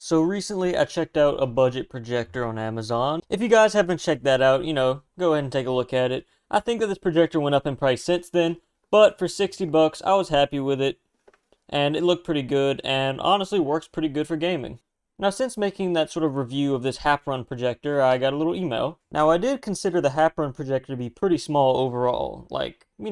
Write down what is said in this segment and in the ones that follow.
So recently I checked out a budget projector on Amazon. If you guys haven't checked that out, go ahead and take a look at it. I think that this projector went up in price since then, but for 60 bucks, I was happy with it, and it looked pretty good, and honestly works pretty good for gaming. Now, since making that sort of review of this half-run projector, I got a little email. Now, I did consider the half-run projector to be pretty small overall, like, a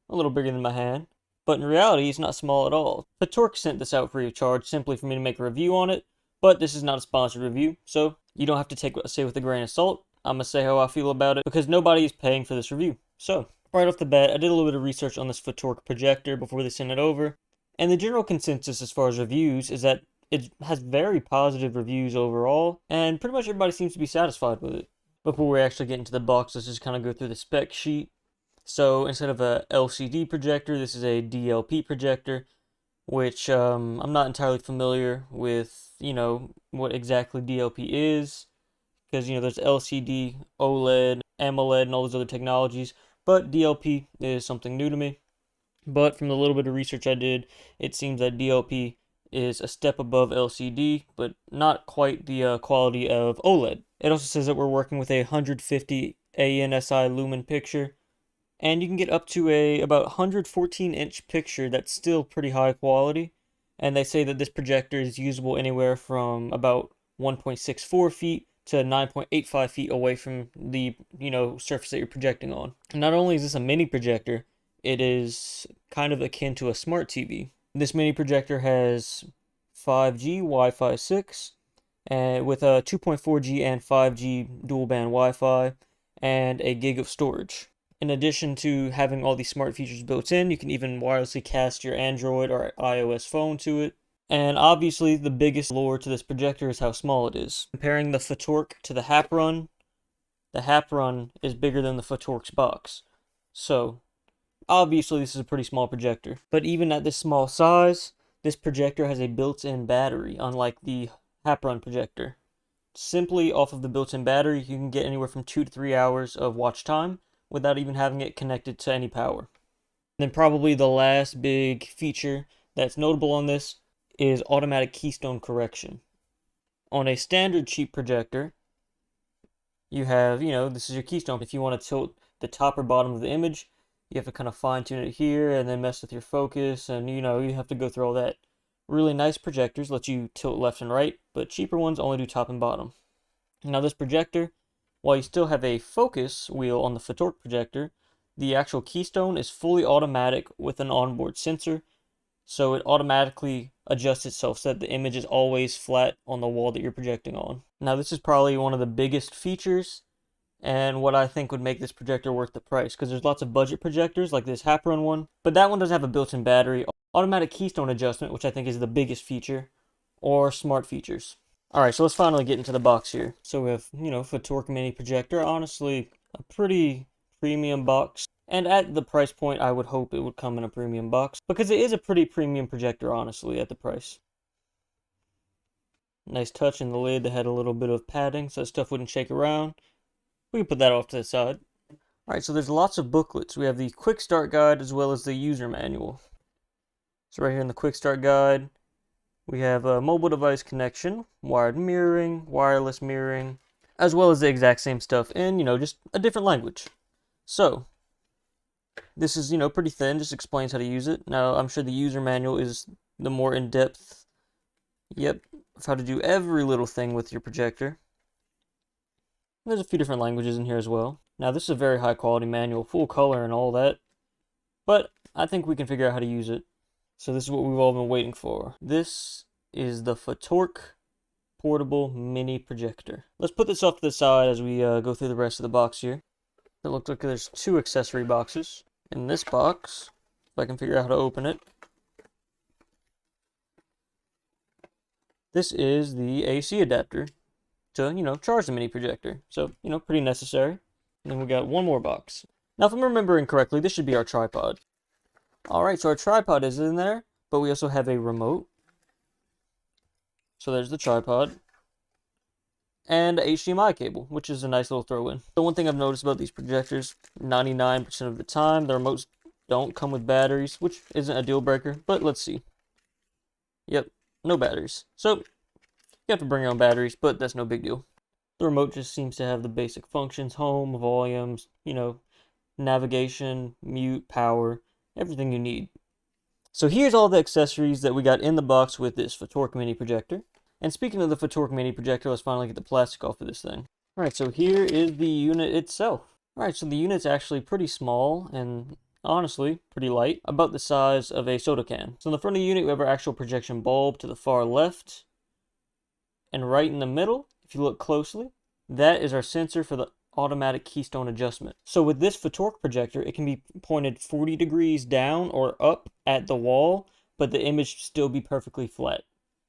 little bigger than my hand. But in reality, it's not small at all. Fatork sent this out free of charge simply for me to make a review on it, but this is not a sponsored review, so you don't have to take what I say with a grain of salt. I'm going to say how I feel about it because nobody is paying for this review. So, right off the bat, I did a little bit of research on this Fatork projector before they sent it over, and the general consensus as far as reviews is that it has very positive reviews overall, and pretty much everybody seems to be satisfied with it. Before we actually get into the box, let's just kind of go through the spec sheet. So, instead of a LCD projector, this is a DLP projector, which I'm not entirely familiar with, what exactly DLP is, because, there's LCD, OLED, AMOLED, and all those other technologies, but DLP is something new to me. But from the little bit of research I did, it seems that DLP is a step above LCD, but not quite the quality of OLED. It also says that we're working with a 150 ANSI lumen picture, and you can get up to a about 114-inch picture that's still pretty high quality. And they say that this projector is usable anywhere from about 1.64 feet to 9.85 feet away from the, surface that you're projecting on. And not only is this a mini projector, it is kind of akin to a smart TV. This mini projector has 5G Wi-Fi 6, and with a 2.4G and 5G dual band Wi-Fi, and a gig of storage. In addition to having all these smart features built in, you can even wirelessly cast your Android or iOS phone to it. And obviously, the biggest lure to this projector is how small it is. Comparing the Fatork to the Haprun is bigger than the Fatork's box. So, obviously, this is a pretty small projector. But even at this small size, this projector has a built-in battery, unlike the Haprun projector. Simply off of the built-in battery, you can get anywhere from 2 to 3 hours of watch time without even having it connected to any power. And then probably the last big feature that's notable on this is automatic keystone correction. On a standard cheap projector, you have, this is your keystone. If you want to tilt the top or bottom of the image, you have to kind of fine tune it here and then mess with your focus, and you have to go through all that. Really nice projectors let you tilt left and right, but cheaper ones only do top and bottom. Now this projector, while you still have a focus wheel on the Fatork projector, the actual keystone is fully automatic with an onboard sensor, so it automatically adjusts itself so that the image is always flat on the wall that you're projecting on. Now this is probably one of the biggest features and what I think would make this projector worth the price, because there's lots of budget projectors like this Haprun one, but that one doesn't have a built-in battery, automatic keystone adjustment, which I think is the biggest feature, or smart features. Alright, so let's finally get into the box here. So we have, Fatork mini projector, honestly a pretty premium box. And at the price point, I would hope it would come in a premium box, because it is a pretty premium projector, honestly, at the price. Nice touch in the lid that had a little bit of padding so stuff wouldn't shake around. We can put that off to the side. Alright, so there's lots of booklets. We have the quick start guide as well as the user manual. So right here in the quick start guide, we have a mobile device connection, wired mirroring, wireless mirroring, as well as the exact same stuff in, just a different language. So, this is, pretty thin, just explains how to use it. Now, I'm sure the user manual is the more in-depth, of how to do every little thing with your projector. There's a few different languages in here as well. Now, this is a very high-quality manual, full color and all that, but I think we can figure out how to use it. So this is what we've all been waiting for. This is the Fatork portable mini projector. Let's put this off to the side as we go through the rest of the box here. It looks like there's 2 accessory boxes. In this box, if I can figure out how to open it, this is the AC adapter to, charge the mini projector. So, pretty necessary. And then we got one more box. Now, if I'm remembering correctly, this should be our tripod. Alright, so our tripod is in there, but we also have a remote. So there's the tripod. And a HDMI cable, which is a nice little throw-in. So one thing I've noticed about these projectors, 99% of the time, the remotes don't come with batteries, which isn't a deal breaker, but let's see. Yep, no batteries. So, You have to bring your own batteries, but that's no big deal. The remote just seems to have the basic functions: home, volumes, navigation, mute, power, everything you need. So here's all the accessories that we got in the box with this Fatork mini projector. And speaking of the Fatork mini projector, let's finally get the plastic off of this thing. Alright, so here is the unit itself. Alright, so the unit's actually pretty small and honestly pretty light, about the size of a soda can. So in the front of the unit we have our actual projection bulb to the far left. And right in the middle, if you look closely, that is our sensor for the automatic keystone adjustment. So with this Fatork projector, it can be pointed 40 degrees down or up at the wall, but the image still be perfectly flat.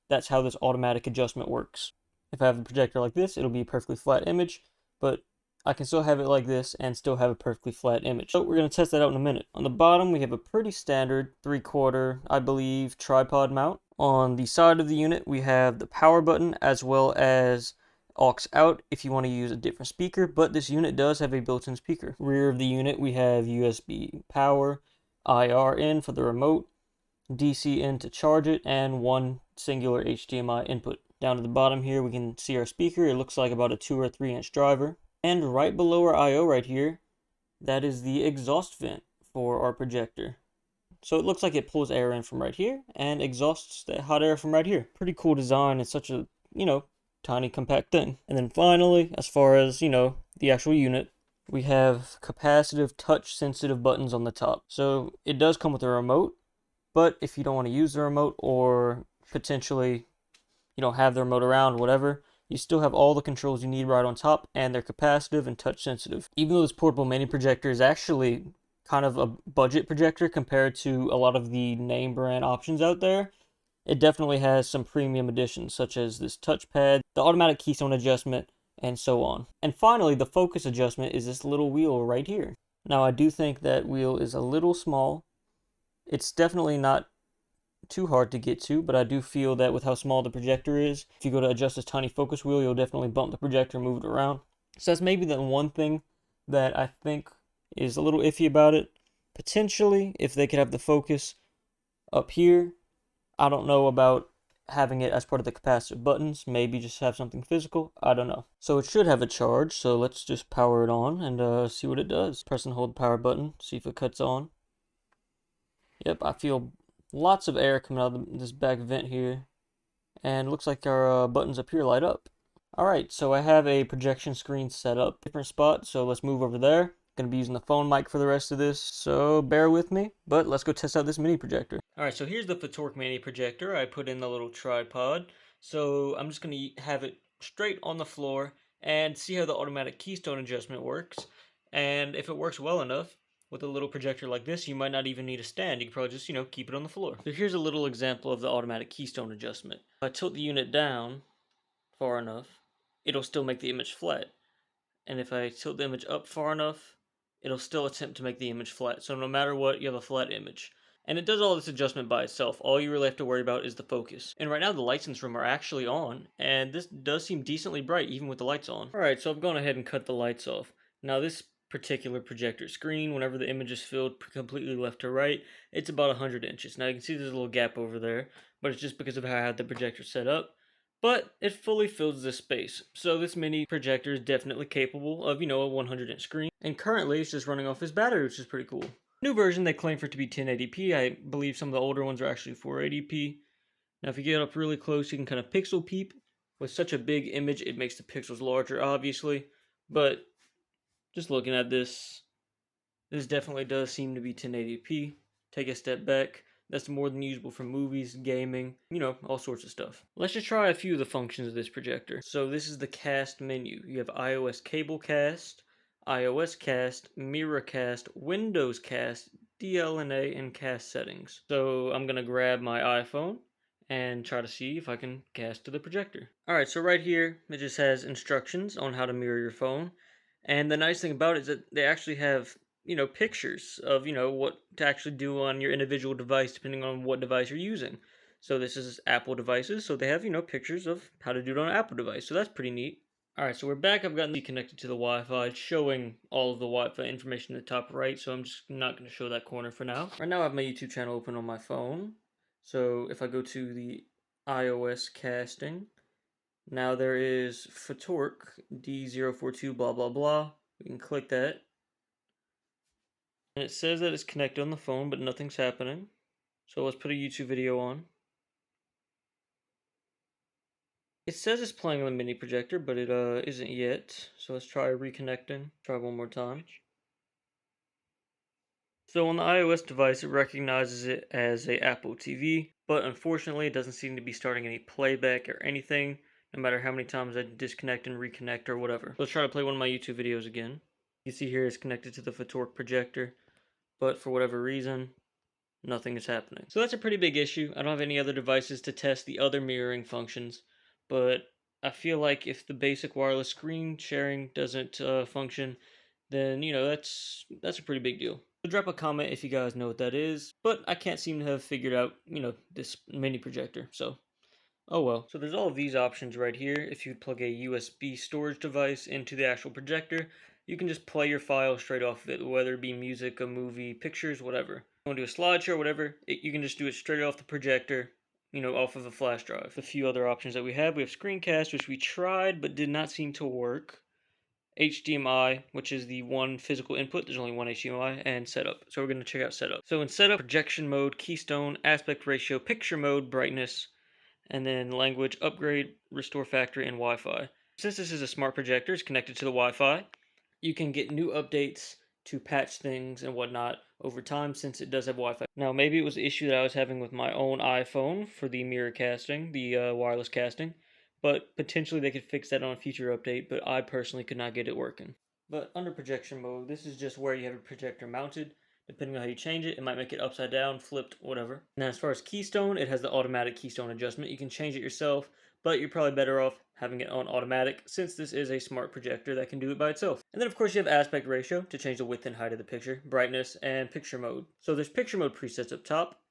That's how this automatic adjustment works. If I have the projector like this, it'll be a perfectly flat image, but I can still have it like this and still have a perfectly flat image. So we're going to test that out in a minute. On the bottom, we have a pretty standard 3/4, I believe, tripod mount. On the side of the unit, we have the power button as well as aux out if you want to use a different speaker, but this unit does have a built-in speaker. Rear of the unit, we have USB power, IR in for the remote, DC in to charge it, and one singular HDMI input. Down to the bottom here, we can see our speaker. It looks like about a 2 or 3 inch driver. And right below our I/O right here, that is the exhaust vent for our projector. So it looks like it pulls air in from right here and exhausts that hot air from right here. Pretty cool design. It's such a, tiny compact thing. And then finally, as far as, the actual unit, we have capacitive touch sensitive buttons on the top. So it does come with a remote, but if you don't want to use the remote or potentially you don't have the remote around, whatever, you still have all the controls you need right on top, and they're capacitive and touch sensitive. Even though this portable mini projector is actually kind of a budget projector compared to a lot of the name brand options out there, it definitely has some premium additions such as this touchpad, the automatic keystone adjustment, and so on. And finally, the focus adjustment is this little wheel right here. Now I do think that wheel is a little small. It's definitely not too hard to get to, but I do feel that with how small the projector is, if you go to adjust this tiny focus wheel, you'll definitely bump the projector and move it around. So that's maybe the one thing that I think is a little iffy about it. Potentially, if they could have the focus up here, I don't know about having it as part of the capacitive buttons, maybe just have something physical, I don't know. So it should have a charge, so let's just power it on and see what it does. Press and hold the power button, see if it cuts on. Yep, I feel lots of air coming out of this back vent here, and looks like our buttons up here light up. Alright, so I have a projection screen set up, different spot, so let's move over there. Gonna be using the phone mic for the rest of this, so bear with me, but let's go test out this mini projector. Alright, so here's the Fatork mini projector. I put in the little tripod, so I'm just gonna have it straight on the floor and see how the automatic keystone adjustment works, and if it works well enough, with a little projector like this, you might not even need a stand. You can probably just, keep it on the floor. So here's a little example of the automatic keystone adjustment. If I tilt the unit down far enough, it'll still make the image flat. And if I tilt the image up far enough, it'll still attempt to make the image flat. So no matter what, you have a flat image. And it does all this adjustment by itself. All you really have to worry about is the focus. And right now the lights in this room are actually on, and this does seem decently bright even with the lights on. Alright, so I've gone ahead and cut the lights off. Now this particular projector screen, whenever the image is filled completely left to right, it's about 100 inches. Now you can see there's a little gap over there, but it's just because of how I had the projector set up. But it fully fills this space. So this mini projector is definitely capable of, a 100-inch screen. And currently it's just running off this battery, which is pretty cool. New version, they claim for it to be 1080p. I believe some of the older ones are actually 480p. Now if you get up really close, you can kind of pixel peep. With such a big image, it makes the pixels larger, obviously. But just looking at this definitely does seem to be 1080p. Take a step back. That's more than usable for movies, gaming, all sorts of stuff. Let's just try a few of the functions of this projector. So this is the cast menu. You have iOS cable cast, iOS cast, mirror cast, Windows cast, DLNA, and cast settings. So I'm gonna grab my iPhone and try to see if I can cast to the projector. Alright, so right here, it just has instructions on how to mirror your phone. And the nice thing about it is that they actually have, pictures of, what to actually do on your individual device depending on what device you're using. So this is Apple devices, so they have, pictures of how to do it on an Apple device. So that's pretty neat. Alright, so we're back. I've gotten connected to the Wi-Fi, showing all of the Wi-Fi information in the top right, so I'm just not going to show that corner for now. Right now I have my YouTube channel open on my phone. So if I go to the iOS casting, Now there is Fatork D042 blah blah blah. We can click that. And it says that it's connected on the phone, but nothing's happening. So let's put a YouTube video on. It says it's playing on the mini projector, but it isn't yet. So let's try reconnecting. Try one more time. So on the iOS device, it recognizes it as a Apple TV, but unfortunately it doesn't seem to be starting any playback or anything, no matter how many times I disconnect and reconnect or whatever. Let's try to play one of my YouTube videos again. You see here it's connected to the Fatork projector, but for whatever reason, nothing is happening. So that's a pretty big issue. I don't have any other devices to test the other mirroring functions, but I feel like if the basic wireless screen sharing doesn't function, then that's a pretty big deal. So drop a comment if you guys know what that is, but I can't seem to have figured out this mini projector. So oh well. So there's all of these options right here. If you plug a USB storage device into the actual projector, you can just play your file straight off of it, whether it be music, a movie, pictures, whatever. You want to do a slideshow or whatever, you can just do it straight off the projector, off of a flash drive. A few other options that we have screencast, which we tried but did not seem to work. HDMI, which is the one physical input, there's only one HDMI, and setup. So we're going to check out setup. So in setup, projection mode, keystone, aspect ratio, picture mode, brightness, and then language, upgrade, restore factory, and Wi-Fi. Since this is a smart projector, it's connected to the Wi-Fi. You can get new updates to patch things and whatnot over time since it does have Wi-Fi. Now, maybe it was an issue that I was having with my own iPhone for the mirror casting, the wireless casting, but potentially they could fix that on a future update, but I personally could not get it working. But under projection mode, this is just where you have a projector mounted. Depending on how you change it, it might make it upside down, flipped, whatever. Now, as far as keystone, it has the automatic keystone adjustment. You can change it yourself, but you're probably better off having it on automatic since this is a smart projector that can do it by itself. And then, of course, you have aspect ratio to change the width and height of the picture, brightness, and picture mode. So there's picture mode presets up top,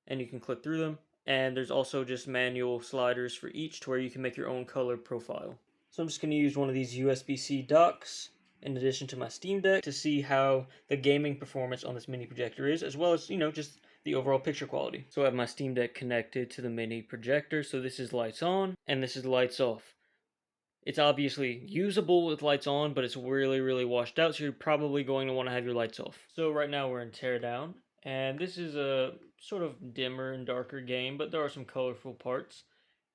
and you can click through them. And there's also just manual sliders for each to where you can make your own color profile. So I'm just going to use one of these USB-C docks in addition to my Steam Deck to see how the gaming performance on this mini projector is, as well as, just the overall picture quality. So I have my Steam Deck connected to the mini projector, so this is lights on, and this is lights off. It's obviously usable with lights on, but it's really, really washed out, so you're probably going to want to have your lights off. So right now we're in teardown, and this is a sort of dimmer and darker game, but there are some colorful parts.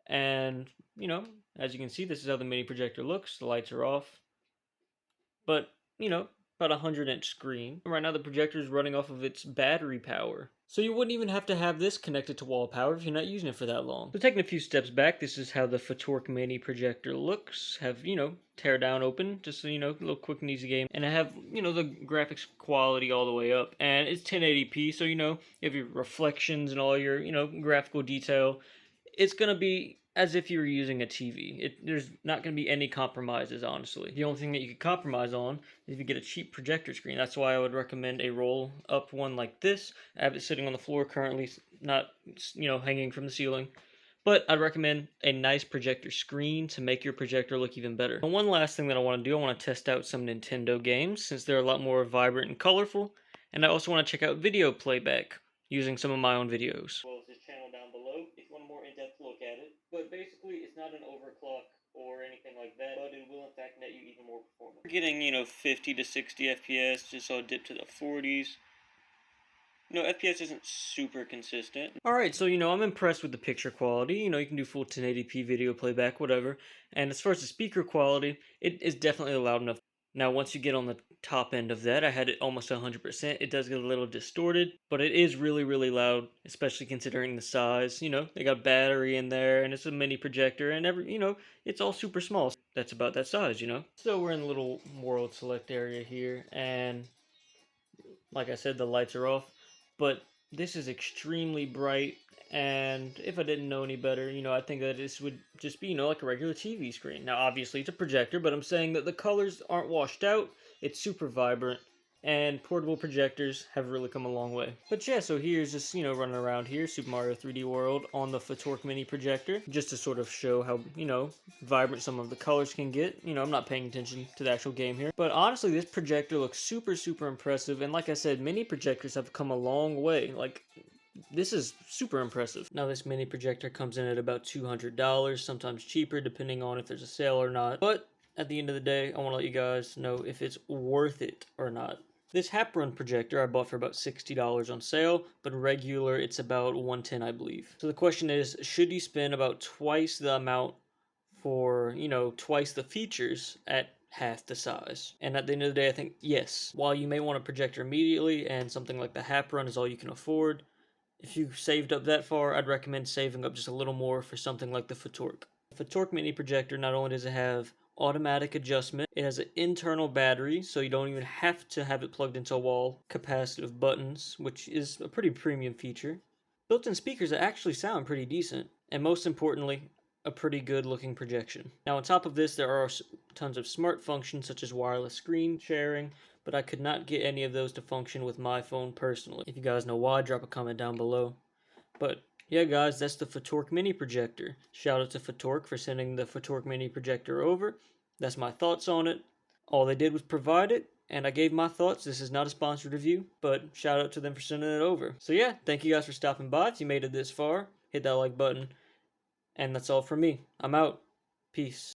And, as you can see, this is how the mini projector looks. The lights are off. But, about a 100-inch screen. Right now the projector is running off of its battery power. So you wouldn't even have to have this connected to wall power if you're not using it for that long. So taking a few steps back, this is how the Fatork mini projector looks. Have, tear down open, just, a little quick and easy game. And I have, the graphics quality all the way up. And it's 1080p, so, you have your reflections and all your, graphical detail. It's going to be as if you were using a TV. There's not going to be any compromises, honestly. The only thing that you could compromise on is if you get a cheap projector screen. That's why I would recommend a roll-up one like this. I have it sitting on the floor currently, not, hanging from the ceiling. But I'd recommend a nice projector screen to make your projector look even better. And one last thing that I want to do, I want to test out some Nintendo games, since they're a lot more vibrant and colorful. And I also want to check out video playback using some of my own videos. Well, this channel down below if you want a more in-depth look at it. But basically, it's not an overclock or anything like that, but it will in fact net you even more performance. We're getting, 50 to 60 FPS, just saw a dip to the 40s. FPS isn't super consistent. Alright, so, I'm impressed with the picture quality. You can do full 1080p video playback, whatever. And as far as the speaker quality, it is definitely loud enough. Now, once you get on the top end of that, I had it almost 100%. It does get a little distorted, but it is really, really loud, especially considering the size. They got battery in there, and it's a mini projector, and it's all super small. That's about that size, So we're in the little world select area here, and like I said, the lights are off, but this is extremely bright, and if I didn't know any better, I think that this would just be, like a regular TV screen. Now, obviously, it's a projector, but I'm saying that the colors aren't washed out, it's super vibrant, and portable projectors have really come a long way. But yeah, so here's just, running around here, Super Mario 3D World on the Fatork mini projector, just to sort of show how, vibrant some of the colors can get. I'm not paying attention to the actual game here. But honestly, this projector looks super, super impressive, and like I said, mini projectors have come a long way. Like, This is super impressive. Now this mini projector comes in at about $200, sometimes cheaper depending on if there's a sale or not. But at the end of the day, I want to let you guys know if it's worth it or not. This Hap-Run projector I bought for about $60 on sale, but regular it's about $110 I believe. So the question is, should you spend about twice the amount for, twice the features at half the size? And at the end of the day, I think yes. While you may want a projector immediately and something like the Hap-Run is all you can afford, if you saved up that far, I'd recommend saving up just a little more for something like the Fatork. The Fatork mini projector, not only does it have automatic adjustment, it has an internal battery, so you don't even have to have it plugged into a wall, capacitive buttons, which is a pretty premium feature, built-in speakers that actually sound pretty decent, and most importantly, a pretty good looking projection. Now on top of this, there are tons of smart functions such as wireless screen sharing, but I could not get any of those to function with my phone personally. If you guys know why, drop a comment down below. But yeah guys, that's the Fatork mini projector. Shout out to Fatork for sending the Fatork mini projector over. That's my thoughts on it. All they did was provide it, and I gave my thoughts. This is not a sponsored review, but shout out to them for sending it over. So yeah, thank you guys for stopping by. If you made it this far, hit that like button. And that's all from me. I'm out. Peace.